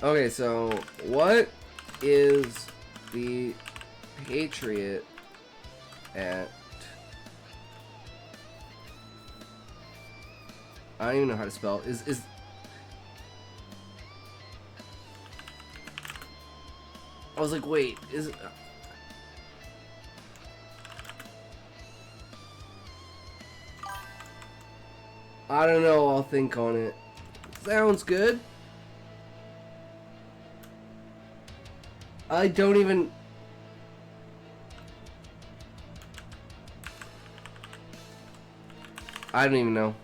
Okay, so what is the Patriot Act? I don't even know how to spell. I was like, wait, is it... I don't know, I'll think on it. Sounds good. I don't even... I don't even know.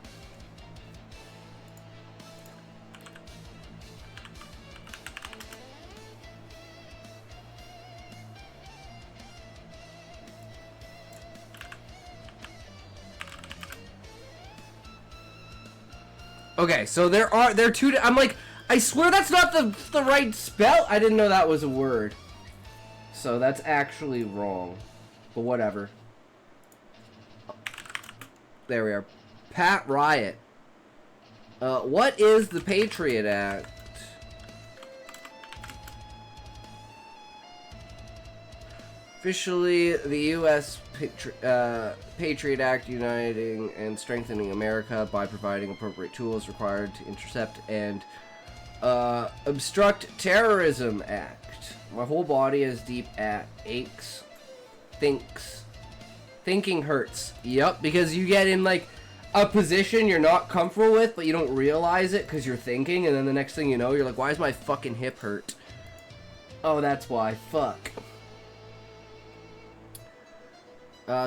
Okay, so there are two. I'm like, I swear that's not the right spell. I didn't know that was a word. So that's actually wrong. But whatever. There we are. Pat Riot. What is the Patriot Act? Officially, the U.S. Patriot Act uniting and strengthening America by providing appropriate tools required to intercept and obstruct terrorism act. My whole body has deep aches. Thinking hurts. Yep, because you get in like a position you're not comfortable with, but you don't realize it because you're thinking, and then the next thing you know, you're like, why is my fucking hip hurt? Oh, that's why. Fuck.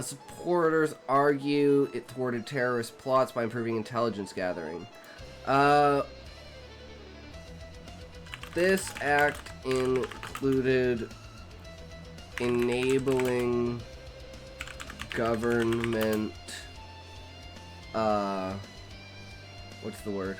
Supporters argue it thwarted terrorist plots by improving intelligence gathering. This act included enabling government, what's the word?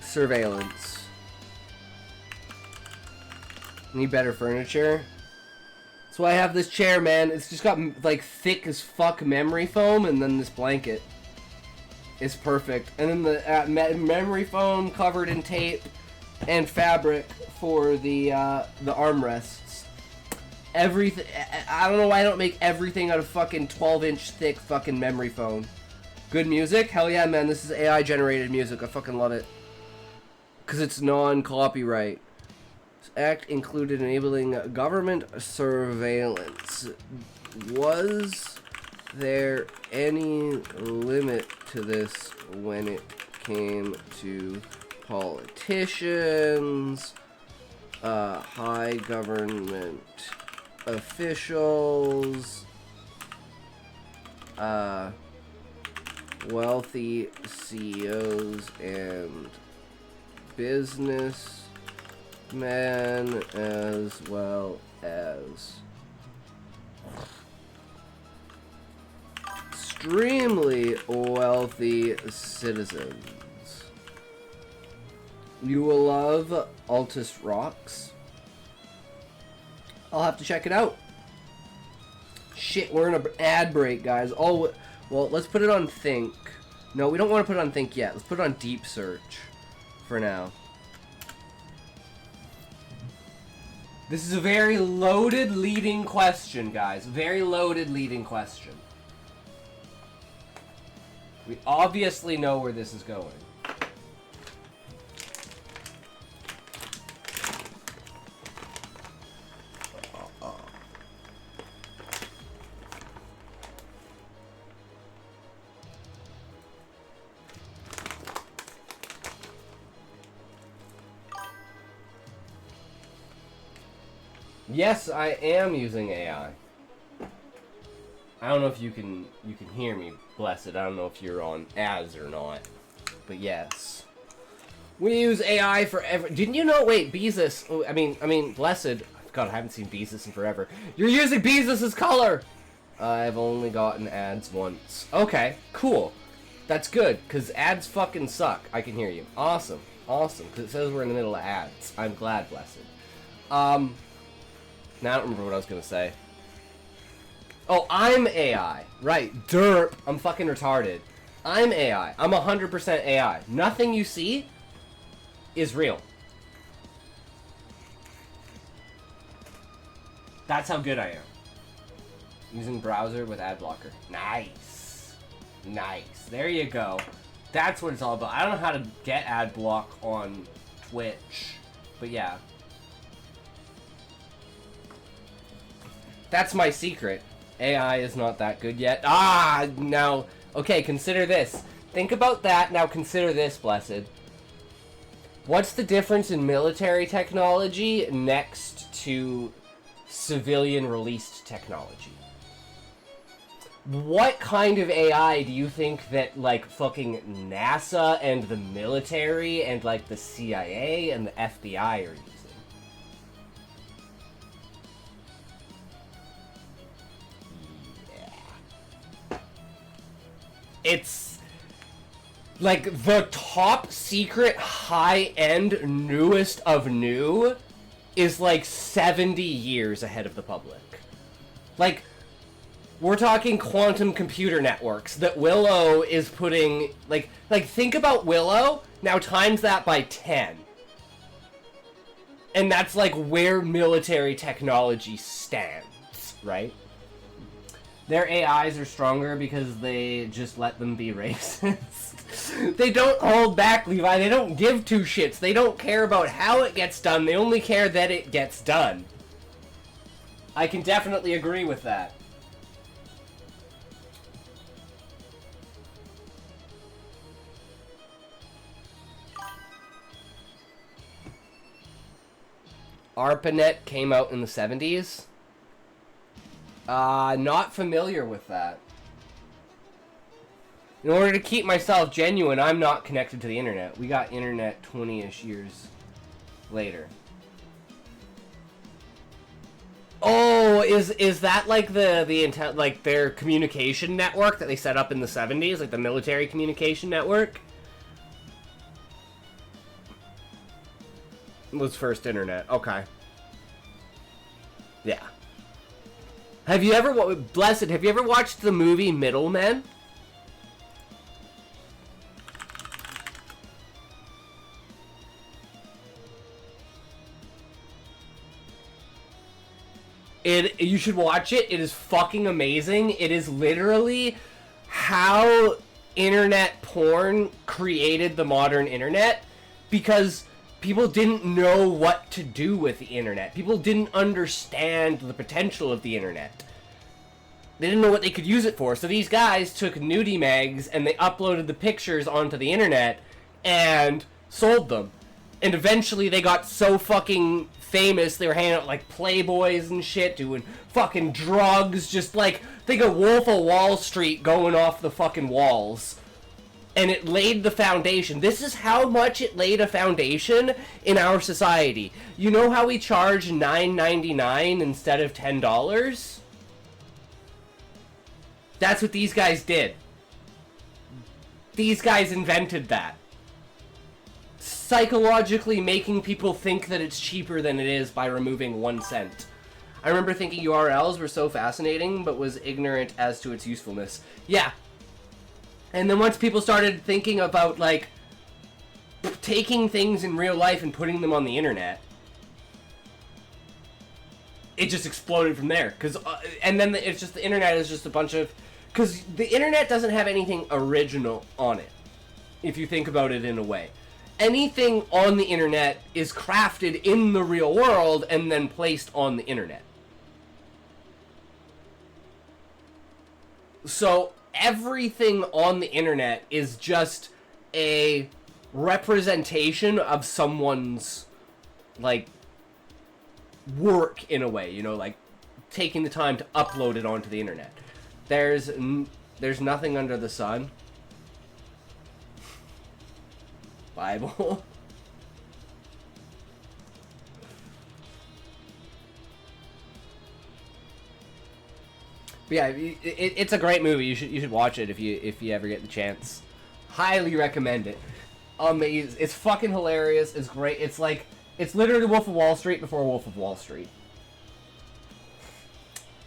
Surveillance. Need better furniture. So I have this chair, man. It's just got like thick as fuck memory foam, and then this blanket is perfect. And then the memory foam covered in tape and fabric for the armrests. Everything. I don't know why I don't make everything out of fucking 12-inch thick fucking memory foam. Good music? Hell yeah, man. This is AI generated music. I fucking love it. Because it's non-copyright. This act included enabling government surveillance. Was there any limit to this when it came to politicians, high government officials, wealthy CEOs, and businessmen, as well as extremely wealthy citizens? You will love Altus Rocks. I'll have to check it out. Shit, we're in an ad break, guys. Oh, well, let's put it on Think. No, we don't want to put it on Think yet. Let's put it on Deep Search for now. This is a very loaded leading question, guys. Very loaded leading question. We obviously know where this is going. Yes, I am using AI. I don't know if you can hear me, blessed. I don't know if you're on ads or not, but yes, we use AI for every. Didn't you know? Wait, Beezus. Oh, I mean, blessed. God, I haven't seen Beezus in forever. You're using Beezus' color. I've only gotten ads once. Okay, cool. That's good, cause ads fucking suck. I can hear you. Awesome, awesome. Cause it says we're in the middle of ads. I'm glad, blessed. Now I don't remember what I was gonna say. Oh, I'm AI. Right. Derp. I'm fucking retarded. I'm AI. I'm 100% AI. Nothing you see is real. That's how good I am. Using browser with ad blocker. Nice. Nice. There you go. That's what it's all about. I don't know how to get ad block on Twitch, but yeah. That's my secret. AI is not that good yet. Ah, now, okay, consider this. Think about that, now consider this, Blessed. What's the difference in military technology next to civilian released technology? What kind of AI do you think that, like, fucking NASA and the military and, like, the CIA and the FBI are using? It's like the top secret, high-end, newest of new is like 70 years ahead of the public. Like, we're talking quantum computer networks that Willow is putting, like think about Willow, now times that by 10. And that's like where military technology stands, right? Their AIs are stronger because they just let them be racist. They don't hold back, Levi. They don't give two shits. They don't care about how it gets done. They only care that it gets done. I can definitely agree with that. ARPANET came out in the 70s. Not familiar with that. In order to keep myself genuine, I'm not connected to the internet. We got internet 20-ish years later. Oh, is that like like their communication network that they set up in the 70s, like the military communication network? It was first internet. Okay. Yeah. Have you ever, Blessed, have you ever watched the movie Middlemen? You should watch it. It is fucking amazing. It is literally how internet porn created the modern internet, because people didn't know what to do with the internet. People didn't understand the potential of the internet. They didn't know what they could use it for. So these guys took nudie mags and they uploaded the pictures onto the internet and sold them. And eventually they got so fucking famous, they were hanging out like Playboys and shit, doing fucking drugs, just like, think of Wolf of Wall Street going off the fucking walls. And it laid the foundation. This is how much it laid a foundation in our society. You know how we charge $9.99 instead of $10? That's what these guys did. These guys invented that. Psychologically making people think that it's cheaper than it is by removing 1 cent. I remember thinking URLs were so fascinating, but was ignorant as to its usefulness. Yeah. And then once people started thinking about, like, taking things in real life and putting them on the internet, it just exploded from there. And then it's just, the internet is just a bunch of... Because the internet doesn't have anything original on it, if you think about it in a way. Anything on the internet is crafted in the real world and then placed on the internet. So everything on the internet is just a representation of someone's, like, work in a way, you know, like taking the time to upload it onto the internet. There's nothing under the sun. Bible. But yeah, it's a great movie. You should watch it if you ever get the chance. Highly recommend it. Amazing. It's fucking hilarious. It's great. It's like, it's literally Wolf of Wall Street before Wolf of Wall Street.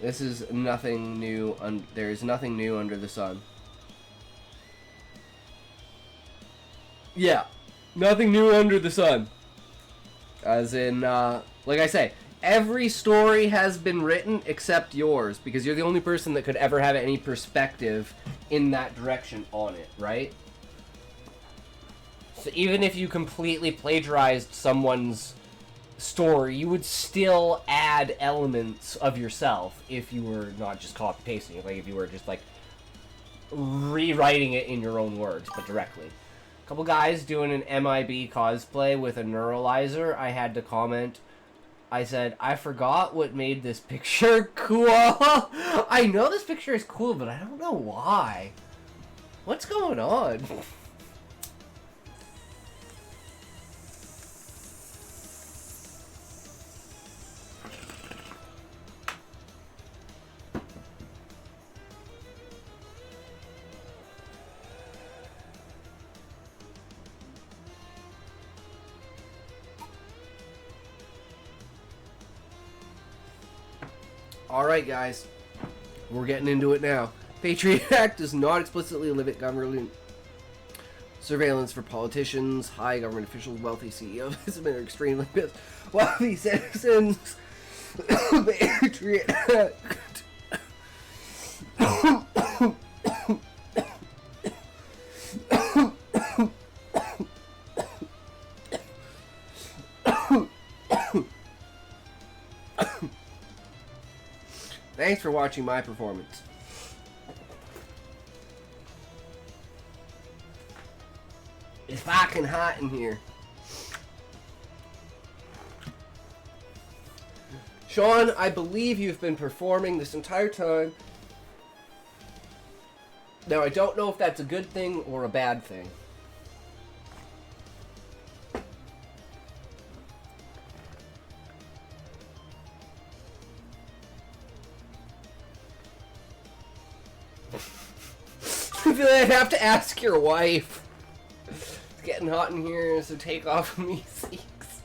This is nothing new. There is nothing new under the sun. Yeah, nothing new under the sun. As in, like I say, every story has been written except yours, because you're the only person that could ever have any perspective in that direction on it, right? So even if you completely plagiarized someone's story, you would still add elements of yourself if you were not just copy-pasting it, like if you were just, like, rewriting it in your own words, but directly. A couple guys doing an MIB cosplay with a neuralizer. I had to comment. I said, I forgot what made this picture cool. I know this picture is cool, but I don't know why. What's going on? Alright guys, we're getting into it now. Patriot Act does not explicitly limit government surveillance for politicians, high government officials, wealthy CEOs, and extremely wealthy citizens. Patriot Act. Thanks for watching my performance. It's fucking hot in here. Sean, I believe you've been performing this entire time. Now, I don't know if that's a good thing or a bad thing. I'd have to ask your wife. It's getting hot in here, so take off me seeks.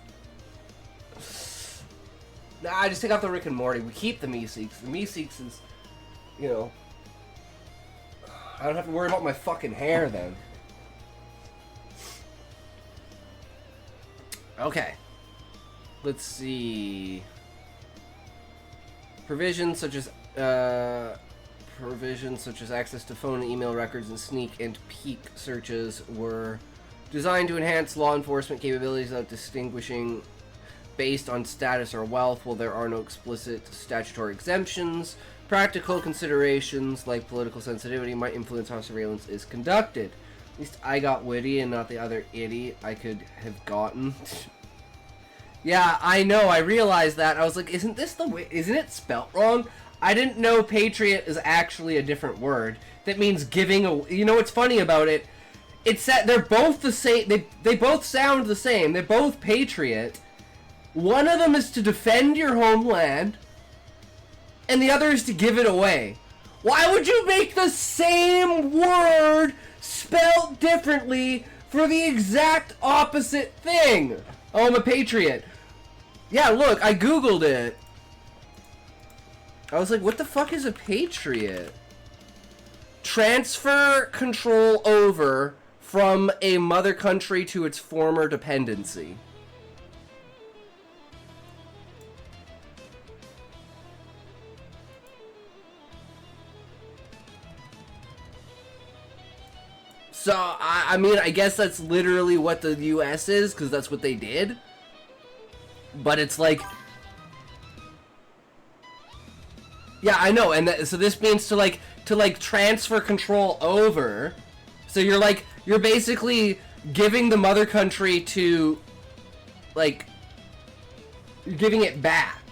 Nah, just take off the Rick and Morty. We keep the Meeseeks. The Meeseeks is, you know, I don't have to worry about my fucking hair then. Okay. Let's see. Provisions such as access to phone and email records and sneak and peek searches were designed to enhance law enforcement capabilities without distinguishing based on status or wealth. While there are no explicit statutory exemptions, practical considerations like political sensitivity might influence how surveillance is conducted. At least I got witty and not the other idiot I could have gotten. Yeah, I know, I realized that. I was like, isn't this the way, isn't it spelt wrong? I didn't know patriot is actually a different word. That means giving a... You know what's funny about it? It's that they're both the same... They both sound the same. They're both patriot. One of them is to defend your homeland, and the other is to give it away. Why would you make the same word spelled differently for the exact opposite thing? Oh, I'm a patriot. Yeah, look, I googled it. I was like, what the fuck is a patriot? Transfer control over from a mother country to its former dependency. So, I mean, I guess that's literally what the US is, because that's what they did. But it's like... Yeah, I know, and so this means to transfer control over. So you're basically giving the mother country to, like, giving it back.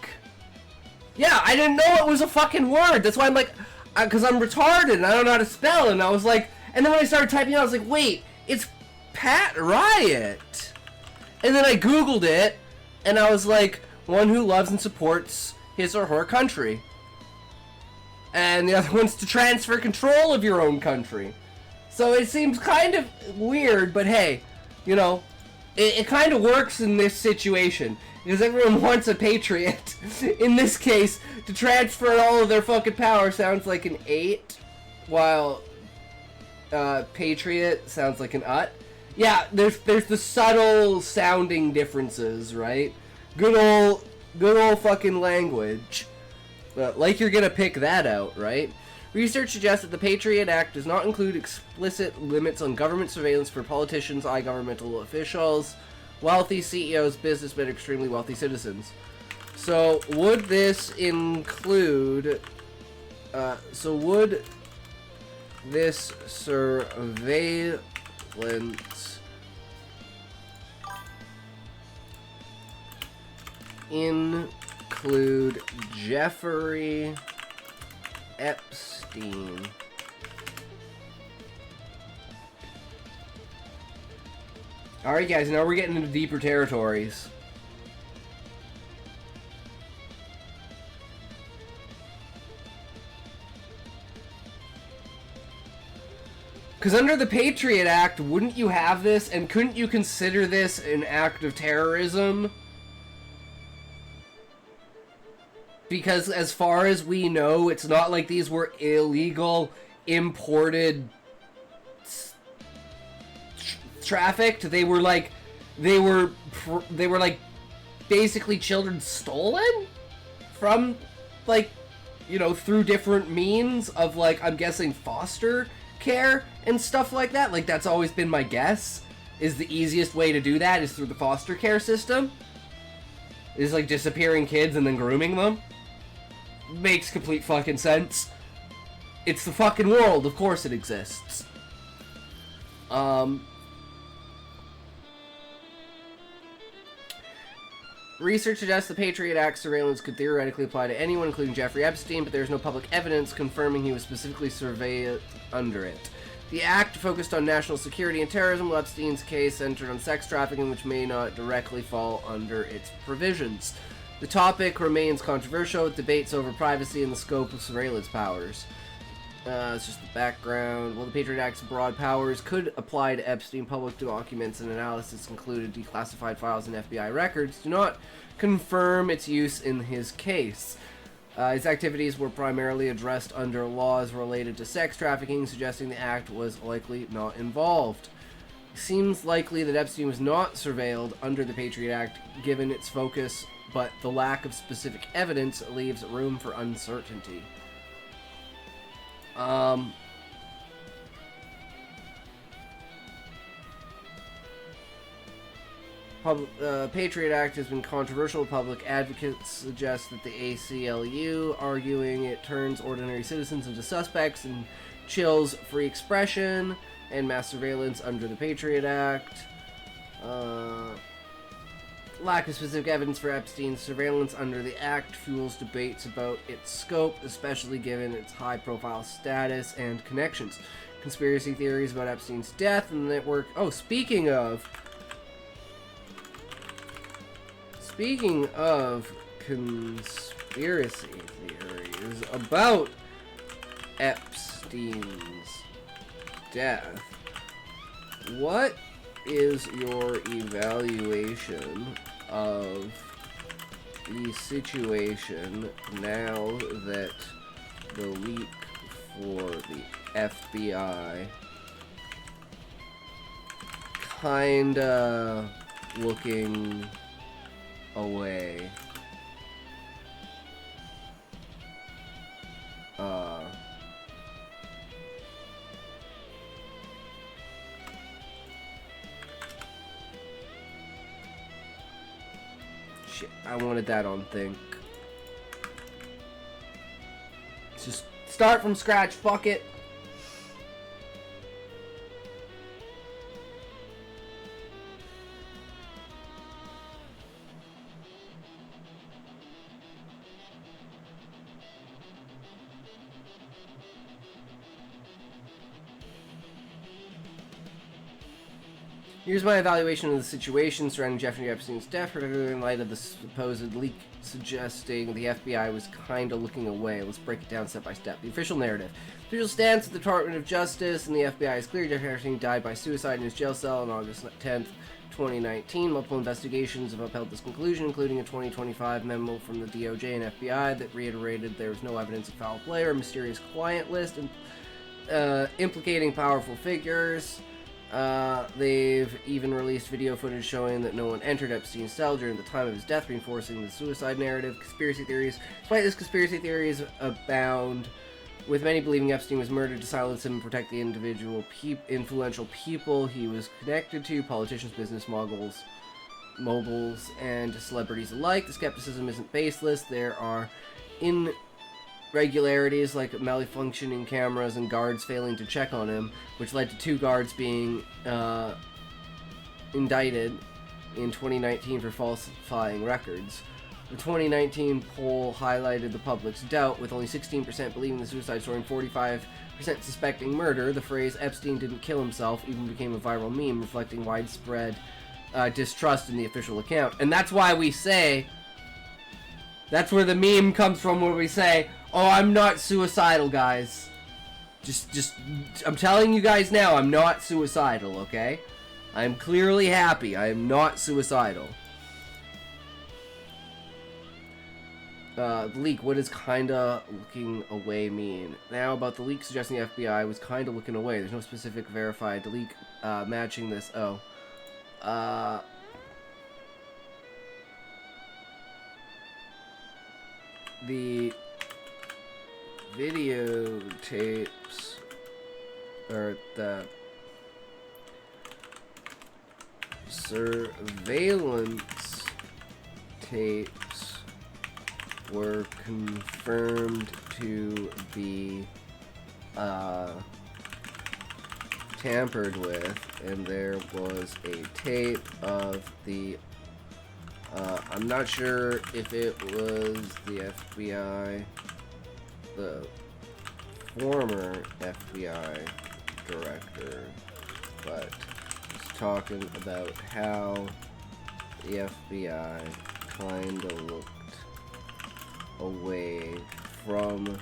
Yeah, I didn't know it was a fucking word. That's why I'm like, because I'm retarded and I don't know how to spell, and I was like, and then when I started typing it, I was like, wait, it's Pat Riot. And then I googled it, and I was like, one who loves and supports his or her country. And the other one's to transfer control of your own country. So it seems kind of weird, but hey, you know, it kind of works in this situation. Because everyone wants a Patriot. In this case, to transfer all of their fucking power sounds like an 8, while Patriot sounds like an ut. Yeah, there's the subtle sounding differences, right? Good old fucking language. Like you're gonna pick that out, right? Research suggests that the Patriot Act does not include explicit limits on government surveillance for politicians, high governmental officials, wealthy CEOs, businessmen, extremely wealthy citizens. So, would this include... would this surveillance include Jeffrey Epstein? Alright guys, now we're getting into deeper territories. Because under the Patriot Act, wouldn't you have this, and couldn't you consider this an act of terrorism? Because as far as we know, it's not like these were illegal, imported, trafficked. They were like basically children stolen from, like, you know, through different means of, like, I'm guessing foster care and stuff like that. Like, that's always been my guess, is the easiest way to do that is through the foster care system. Is like disappearing kids and then grooming them. Makes complete fucking sense. It's the fucking world, of course it exists. Research suggests the Patriot Act surveillance could theoretically apply to anyone, including Jeffrey Epstein, but there is no public evidence confirming he was specifically surveilled under it. The act focused on national security and terrorism, while Epstein's case centered on sex trafficking, which may not directly fall under its provisions. The topic remains controversial, with debates over privacy and the scope of surveillance powers. It's just the background. While the Patriot Act's broad powers could apply to Epstein, public documents and analysis included declassified files and FBI records do not confirm its use in his case. His activities were primarily addressed under laws related to sex trafficking, suggesting the act was likely not involved. It seems likely that Epstein was not surveilled under the Patriot Act, given its focus, but the lack of specific evidence leaves room for uncertainty. Patriot Act has been controversial. Public advocates suggest that the ACLU, arguing it turns ordinary citizens into suspects and chills free expression and mass surveillance under the Patriot Act. Lack of specific evidence for Epstein's surveillance under the Act fuels debates about its scope, especially given its high-profile status and connections. Conspiracy theories about Epstein's death and the network... Oh, speaking of conspiracy theories about Epstein's death, what is your evaluation of the situation now that the leak for the FBI kinda looking away? Shit, I wanted that on Think. Let's just start from scratch, fuck it. Here's my evaluation of the situation surrounding Jeffrey Epstein's death, particularly in light of the supposed leak suggesting the FBI was kinda looking away. Let's break it down step by step. The official narrative. The official stance of the Department of Justice and the FBI is clear. Jeffrey Epstein died by suicide in his jail cell on August 10th, 2019, multiple investigations have upheld this conclusion, including a 2025 memo from the DOJ and FBI that reiterated there was no evidence of foul play or a mysterious client list implicating powerful figures. They've even released video footage showing that no one entered Epstein's cell during the time of his death, reinforcing the suicide narrative. Conspiracy theories. Despite this, conspiracy theories abound, with many believing Epstein was murdered to silence him and protect the influential people he was connected to, politicians, business moguls, and celebrities alike. The skepticism isn't baseless. There are irregularities like malfunctioning cameras and guards failing to check on him, which led to 2 guards being indicted in 2019 for falsifying records. The 2019 poll highlighted the public's doubt, with only 16% believing the suicide story and 45% suspecting murder. The phrase "Epstein didn't kill himself" even became a viral meme, reflecting widespread distrust in the official account. And that's why we say, that's where the meme comes from, where we say, oh, I'm not suicidal, guys. I'm telling you guys now, I'm not suicidal, okay? I'm clearly happy. I am not suicidal. The leak, what does kinda looking away mean? Now, about the leak suggesting the FBI was kinda looking away. There's no specific verified leak matching this. The videotapes, or the surveillance tapes were confirmed to be tampered with, and there was a tape of the I'm not sure if it was the FBI, the former FBI director, but he's talking about how the FBI kind of looked away from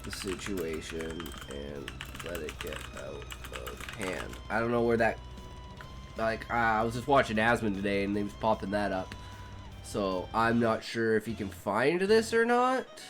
the situation and let it get out of hand. I don't know where that, I was just watching Asmund today and they was popping that up, so I'm not sure if he can find this or not.